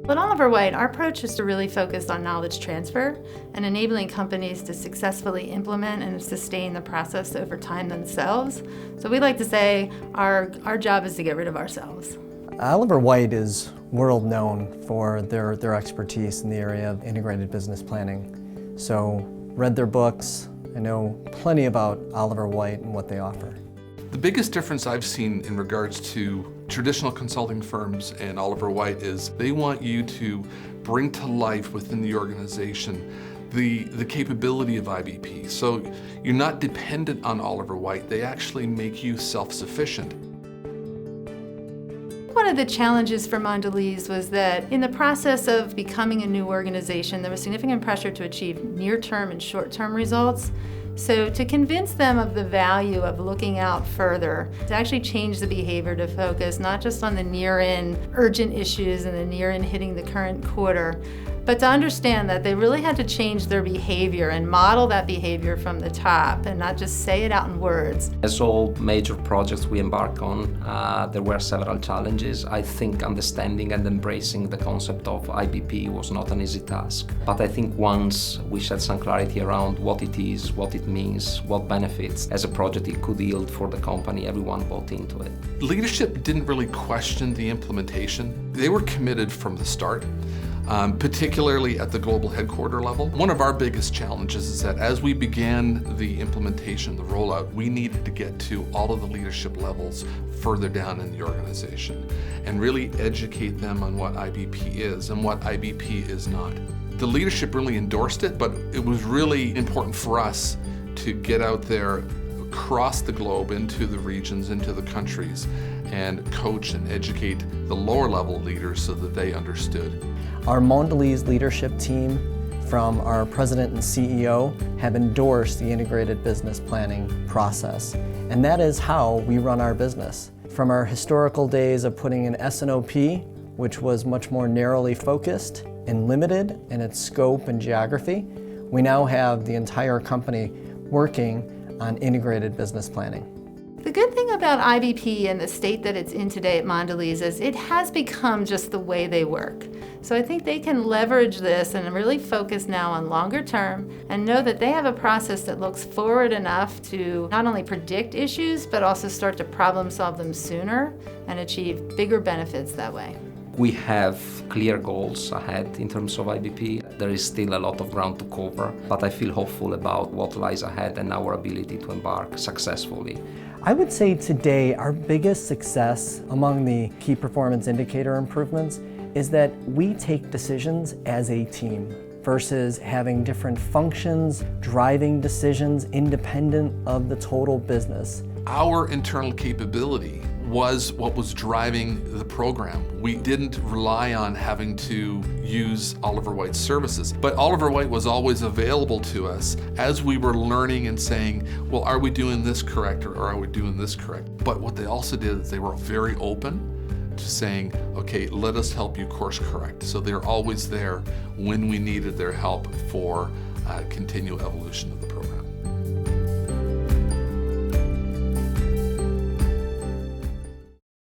At Oliver Wight, our approach is to really focus on knowledge transfer and enabling companies to successfully implement and sustain the process over time themselves. So we like to say our job is to get rid of ourselves. Oliver Wight is world known for their expertise in the area of integrated business planning. So read their books. I know plenty about Oliver Wight and what they offer. The biggest difference I've seen in regards to traditional consulting firms and Oliver Wight is they want you to bring to life within the organization the capability of IBP. So you're not dependent on Oliver Wight, they actually make you self-sufficient. One of the challenges for Mondelēz was that in the process of becoming a new organization, there was significant pressure to achieve near-term and short-term results. So to convince them of the value of looking out further, to actually change the behavior to focus not just on the near-in urgent issues and the near-in hitting the current quarter, but to understand that they really had to change their behavior and model that behavior from the top and not just say it out in words. As all major projects we embark on, there were several challenges. I think understanding and embracing the concept of IBP was not an easy task. But I think once we shed some clarity around what it is, what it means, what benefits as a project it could yield for the company, everyone bought into it. Leadership didn't really question the implementation. They were committed from the start. Particularly at the global headquarter level. One of our biggest challenges is that as we began the implementation, the rollout, we needed to get to all of the leadership levels further down in the organization and really educate them on what IBP is and what IBP is not. The leadership really endorsed it, but it was really important for us to get out there across the globe into the regions, into the countries, and coach and educate the lower level leaders so that they understood. Our Mondelēz leadership team, from our president and CEO, have endorsed the integrated business planning process. And that is how we run our business. From our historical days of putting an S&OP, which was much more narrowly focused and limited in its scope and geography, we now have the entire company working on integrated business planning. The good thing about IBP and the state that it's in today at Mondelēz is it has become just the way they work. So I think they can leverage this and really focus now on longer term and know that they have a process that looks forward enough to not only predict issues, but also start to problem solve them sooner and achieve bigger benefits that way. We have clear goals ahead in terms of IBP. There is still a lot of ground to cover, but I feel hopeful about what lies ahead and our ability to embark successfully. I would say today our biggest success among the key performance indicator improvements is that we take decisions as a team versus having different functions, driving decisions independent of the total business. Our internal capability was what was driving the program. We didn't rely on having to use Oliver Wight's services, but Oliver Wight was always available to us as we were learning and saying, well, are we doing this correct or are we doing this correct? But what they also did is they were very open to saying, okay, let us help you course correct. So they're always there when we needed their help for continual evolution of the program.